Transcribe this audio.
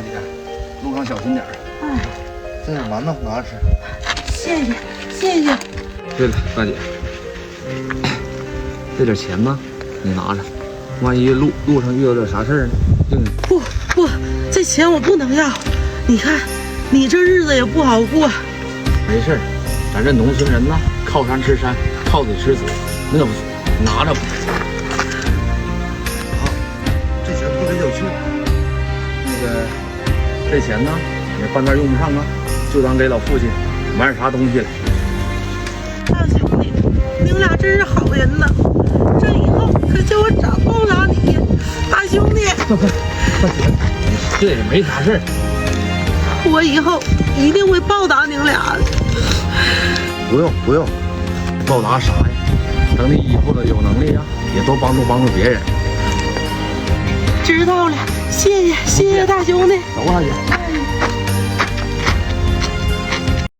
姐，路上小心点。哎，这点馒头拿着吃。谢谢谢谢。对了，大姐，这点钱呢，你拿着，万一路上遇到点啥事儿呢？不，这钱我不能要。你看，你这日子也不好过。没事儿，咱这农村人呐，靠山吃山，靠水吃水，那不拿着吧。啊，这钱不给小去。这钱呢，也半道用不上啊，就当给老父亲买点啥东西了。大兄弟，你们俩真是好人呐！这以后可叫我咋报答你呀，大兄弟！大姐，这也没啥事儿。我以后一定会报答你们俩的。不用，报答啥呀？等你以后了有能力呀，也多帮助别人。知道了，谢谢大兄弟。走啊，大姐。